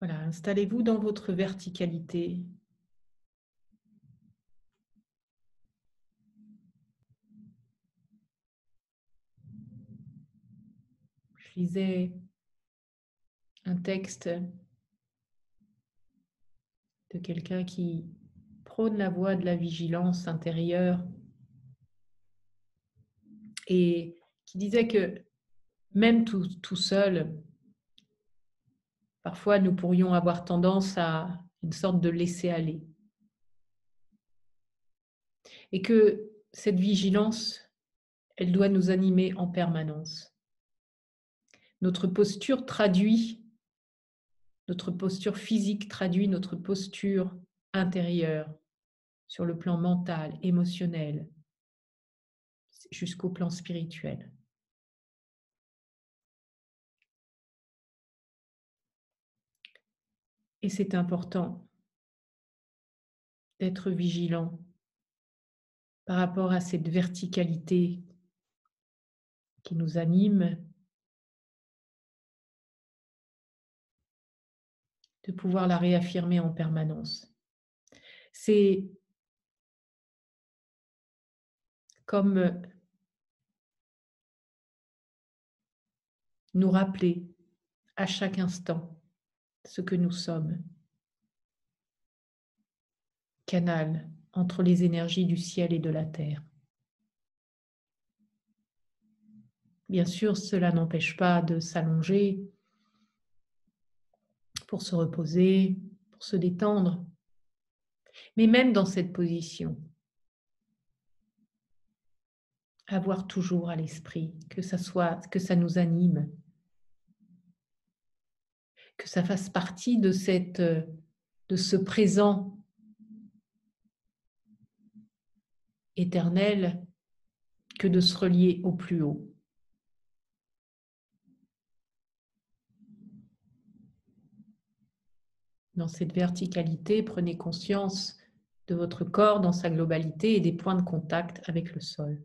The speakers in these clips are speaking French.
Voilà, installez-vous dans votre verticalité. Je lisais un texte de quelqu'un qui prône la voie de la vigilance intérieure et qui disait que même tout seul, parfois nous pourrions avoir tendance à une sorte de laisser-aller. Et que cette vigilance, elle doit nous animer en permanence. Notre posture traduit, notre posture physique traduit notre posture intérieure sur le plan mental, émotionnel, jusqu'au plan spirituel. Et c'est important d'être vigilant par rapport à cette verticalité qui nous anime, de pouvoir la réaffirmer en permanence. C'est comme nous rappeler à chaque instant ce que nous sommes, canal entre les énergies du ciel et de la terre. Bien sûr, cela n'empêche pas de s'allonger pour se reposer, pour se détendre. Mais même dans cette position, avoir toujours à l'esprit que ça nous anime, que ça fasse partie de ce présent éternel que de se relier au plus haut. Dans cette verticalité, prenez conscience de votre corps dans sa globalité et des points de contact avec le sol.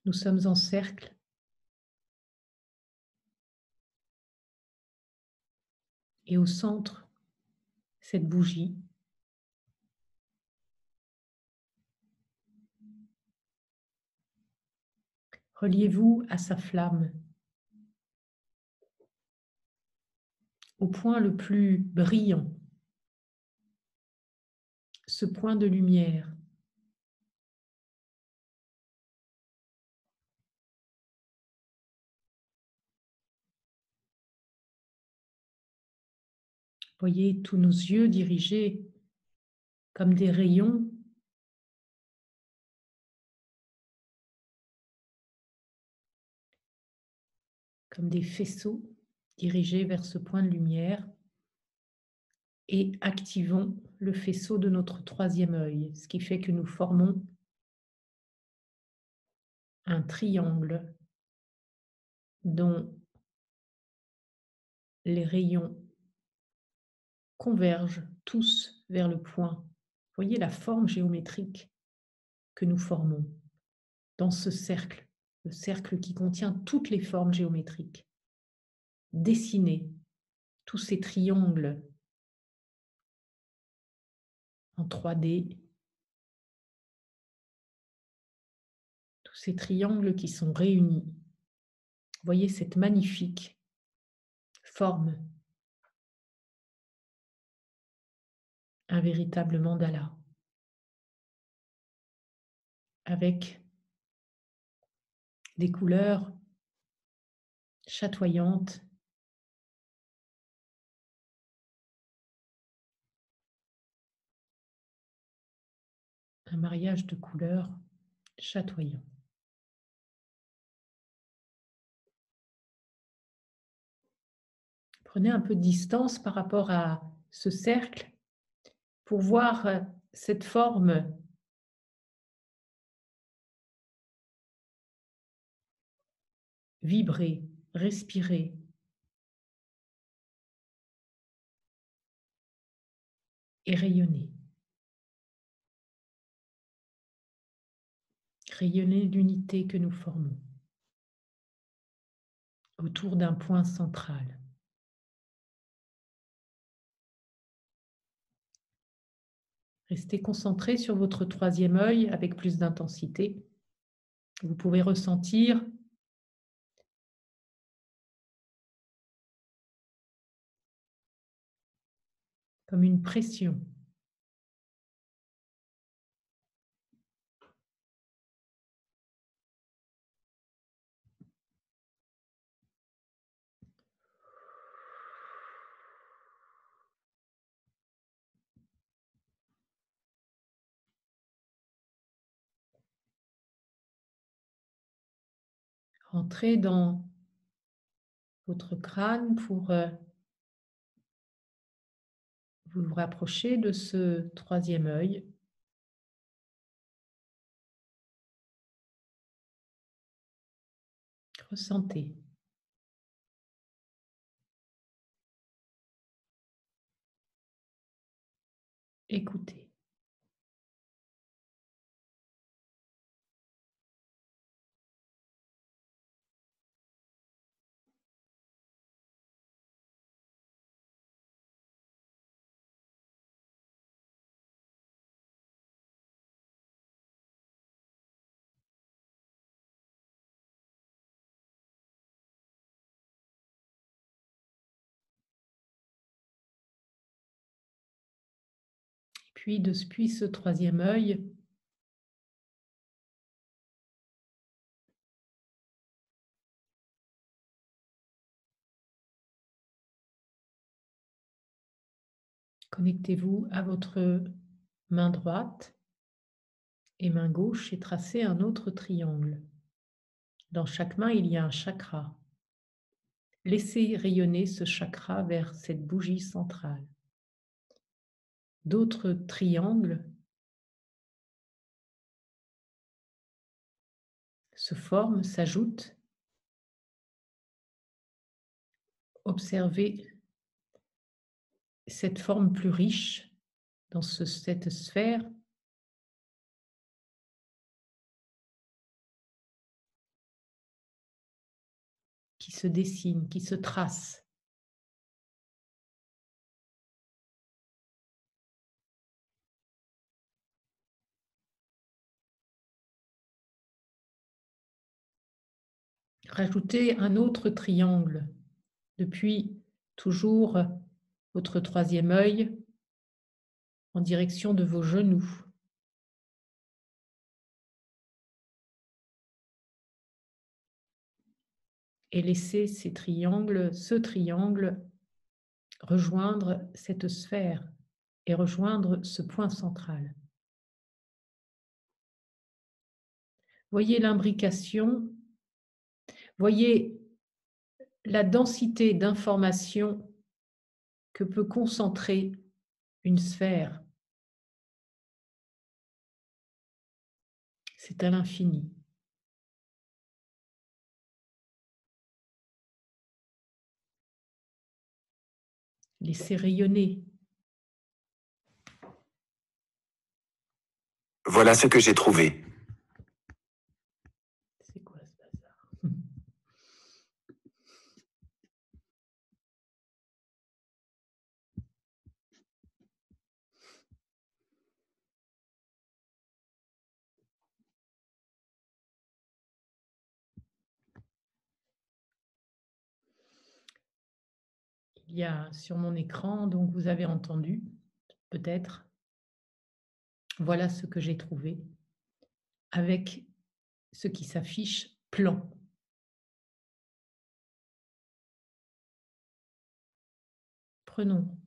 Nous sommes en cercle et au centre, cette bougie. Reliez-vous à sa flamme, au point le plus brillant, ce point de lumière. Voyez tous nos yeux dirigés comme des rayons comme des faisceaux dirigés vers ce point de lumière et activons le faisceau de notre troisième œil, ce qui fait que nous formons un triangle dont les rayons convergent tous vers le point. Voyez la forme géométrique que nous formons dans ce cercle, le cercle qui contient toutes les formes géométriques. Dessinez tous ces triangles en 3D, tous ces triangles qui sont réunis. Voyez cette magnifique forme, un véritable mandala, avec des couleurs chatoyantes, un mariage de couleurs chatoyant. Prenez un peu de distance par rapport à ce cercle pour voir cette forme vibrer, respirer. Et rayonner. Rayonnez l'unité que nous formons autour d'un point central. Restez concentré sur votre troisième œil avec plus d'intensité. Vous pouvez ressentir comme une pression. Entrez dans votre crâne pour vous rapprocher de ce troisième œil. Ressentez. Écoutez. Puis, depuis ce troisième œil, connectez-vous à votre main droite et main gauche et tracez un autre triangle. Dans chaque main, il y a un chakra. Laissez rayonner ce chakra vers cette bougie centrale. D'autres triangles se forment, s'ajoutent. Observez cette forme plus riche dans cette sphère qui se dessine, qui se trace. Rajoutez un autre triangle depuis toujours votre troisième œil en direction de vos genoux. Et laissez ce triangle rejoindre cette sphère et rejoindre ce point central. Voyez l'imbrication, voyez la densité d'informations que peut concentrer une sphère. C'est à l'infini. Laissez rayonner. Voilà ce que j'ai trouvé. C'est quoi ce bazar? Il y a sur mon écran, donc vous avez entendu, peut-être. Voilà ce que j'ai trouvé avec ce qui s'affiche plan. Prenons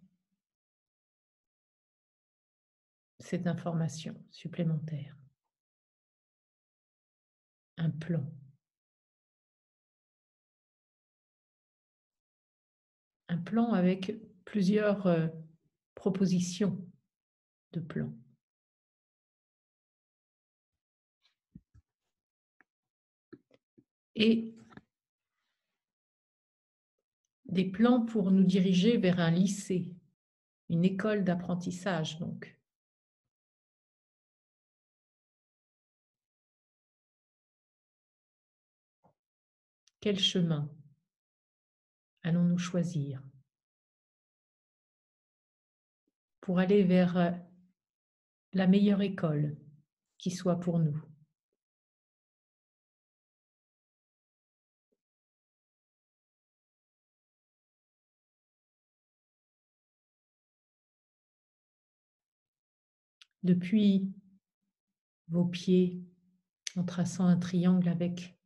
cette information supplémentaire. Un plan. Un plan avec plusieurs propositions de plans. Et des plans pour nous diriger vers un lycée, une école d'apprentissage donc. Quel chemin allons-nous choisir pour aller vers la meilleure école qui soit pour nous? Depuis vos pieds, en traçant un triangle avec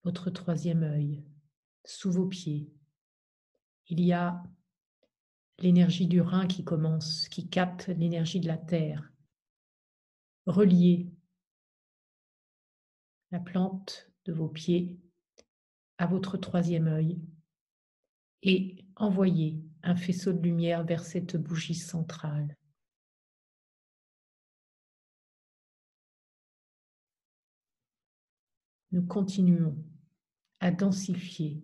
votre troisième œil, sous vos pieds, il y a l'énergie du rein qui commence, qui capte l'énergie de la terre, relier la plante de vos pieds à votre troisième œil et envoyer un faisceau de lumière vers cette bougie centrale. Nous continuons à densifier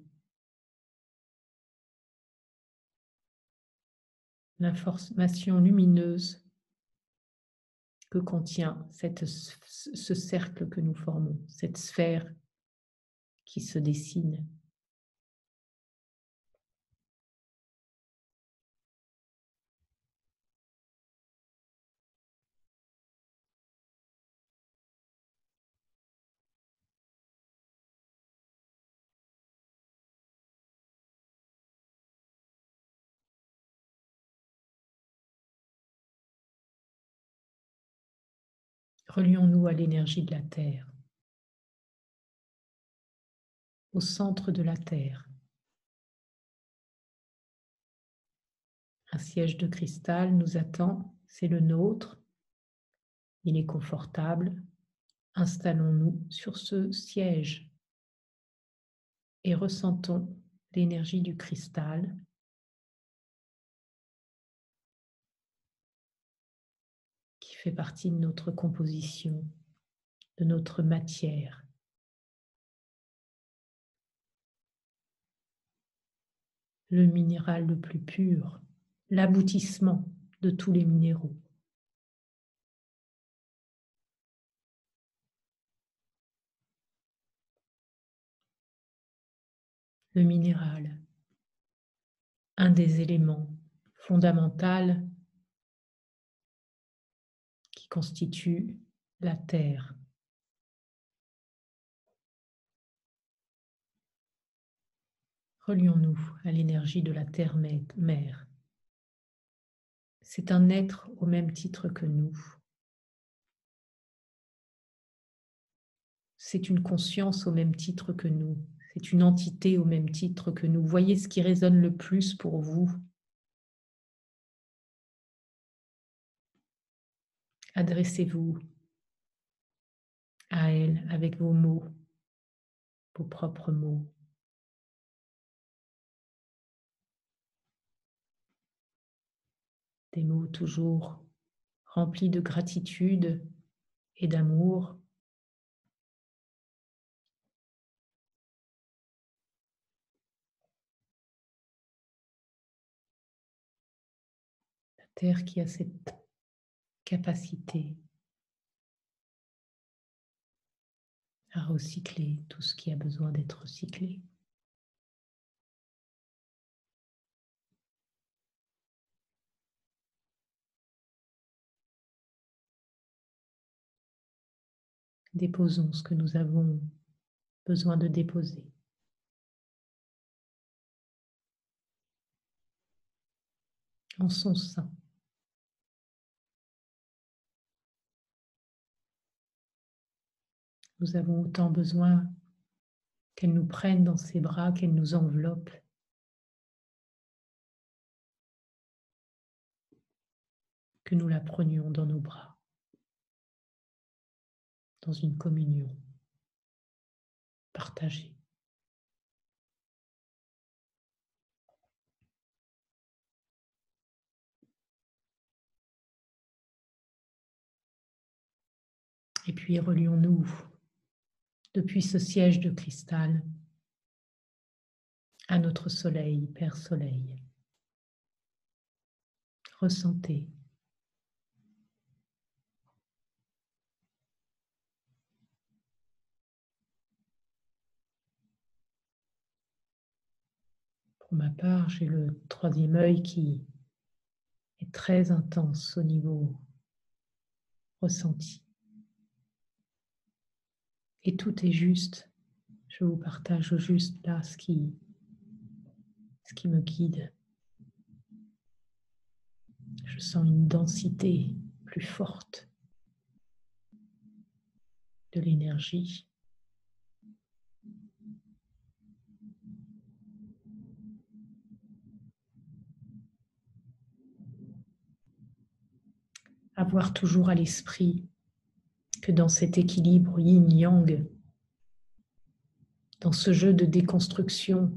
l'information lumineuse que contient ce cercle que nous formons, cette sphère qui se dessine. Relions-nous à l'énergie de la Terre, au centre de la Terre. Un siège de cristal nous attend, c'est le nôtre. Il est confortable. Installons-nous sur ce siège et ressentons l'énergie du cristal qui fait partie de notre composition, de notre matière. Le minéral le plus pur, l'aboutissement de tous les minéraux. Le minéral, un des éléments fondamentaux qui constituent la terre. Relions-nous à l'énergie de la terre-mère. C'est un être au même titre que nous. C'est une conscience au même titre que nous. C'est une entité au même titre que nous. Voyez ce qui résonne le plus pour vous. Adressez-vous à elle avec vos mots, vos propres mots. Des mots toujours remplis de gratitude et d'amour. La terre qui a cette capacité à recycler tout ce qui a besoin d'être recyclé. Déposons ce que nous avons besoin de déposer. En son sein. Nous avons autant besoin qu'elle nous prenne dans ses bras, qu'elle nous enveloppe, que nous la prenions dans nos bras, dans une communion partagée. Et puis relions-nous depuis ce siège de cristal à notre soleil, Père Soleil. Ressentez Pour ma part, j'ai le troisième œil qui est très intense au niveau ressenti. Et tout est juste. Je vous partage juste là ce qui me guide. Je sens une densité plus forte de l'énergie. Avoir toujours à l'esprit que dans cet équilibre yin-yang, dans ce jeu de déconstruction,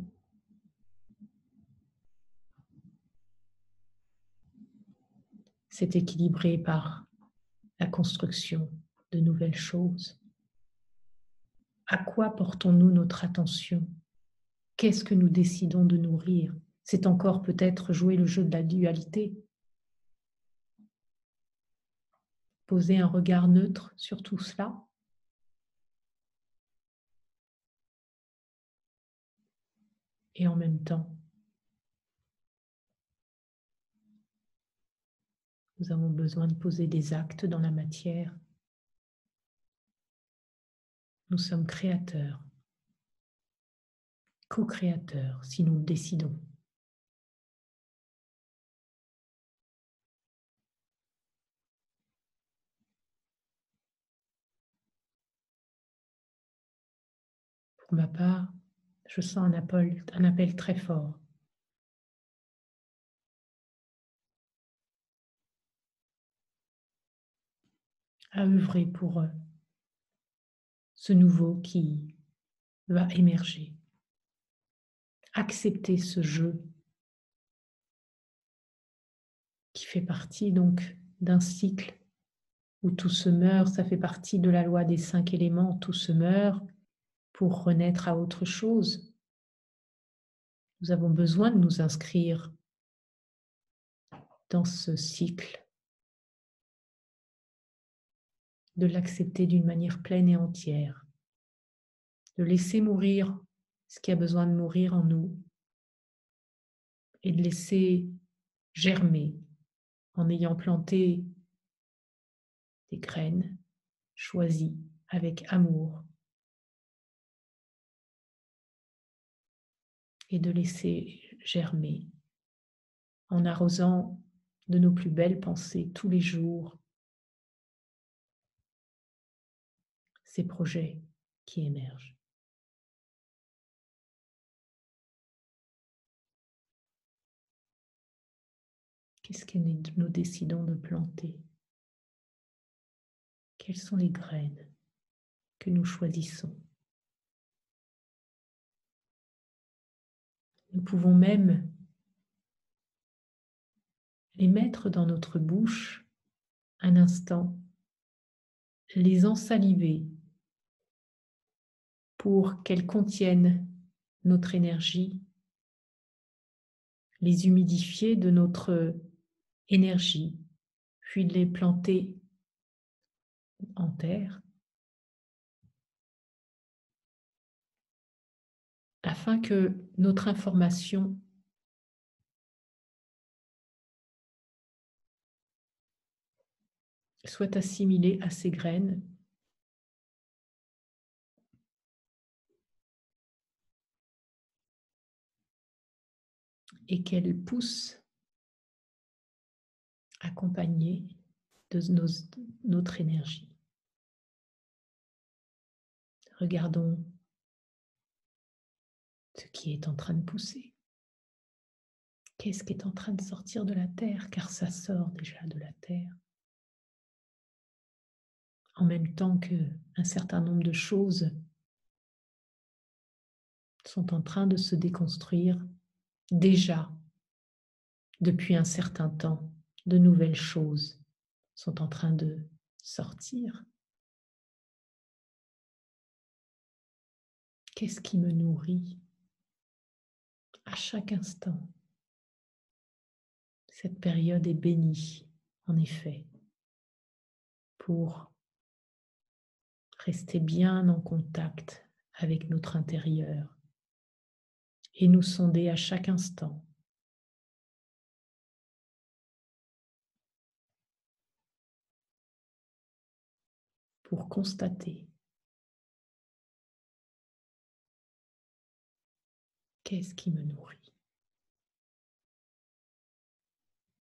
c'est équilibré par la construction de nouvelles choses. À quoi portons-nous notre attention? Qu'est-ce que nous décidons de nourrir? C'est encore peut-être jouer le jeu de la dualité. Poser un regard neutre sur tout cela. Et en même temps, nous avons besoin de poser des actes dans la matière. Nous sommes créateurs, co-créateurs, si nous le décidons. Pour ma part, je sens un appel très fort. À œuvrer pour ce nouveau qui va émerger. Accepter ce jeu qui fait partie donc d'un cycle où tout se meurt, ça fait partie de la loi des 5 éléments, tout se meurt pour renaître à autre chose. Nous avons besoin de nous inscrire dans ce cycle, de l'accepter d'une manière pleine et entière, de laisser mourir ce qui a besoin de mourir en nous et de laisser germer en ayant planté des graines choisies avec amour et de laisser germer en arrosant de nos plus belles pensées tous les jours ces projets qui émergent. Qu'est-ce que nous décidons de planter? Quelles sont les graines que nous choisissons? Nous pouvons même les mettre dans notre bouche un instant, les ensaliver pour qu'elles contiennent notre énergie, les humidifier de notre énergie, puis de les planter en terre, afin que notre information soit assimilée à ces graines et qu'elles poussent accompagnées de notre énergie. Regardons ce qui est en train de pousser. Qu'est-ce qui est en train de sortir de la terre? Car ça sort déjà de la terre. En même temps qu'un certain nombre de choses sont en train de se déconstruire déjà depuis un certain temps, de nouvelles choses sont en train de sortir. Qu'est-ce qui me nourrit à chaque instant? Cette période est bénie, en effet, pour rester bien en contact avec notre intérieur et nous sonder à chaque instant pour constater qu'est-ce qui me nourrit.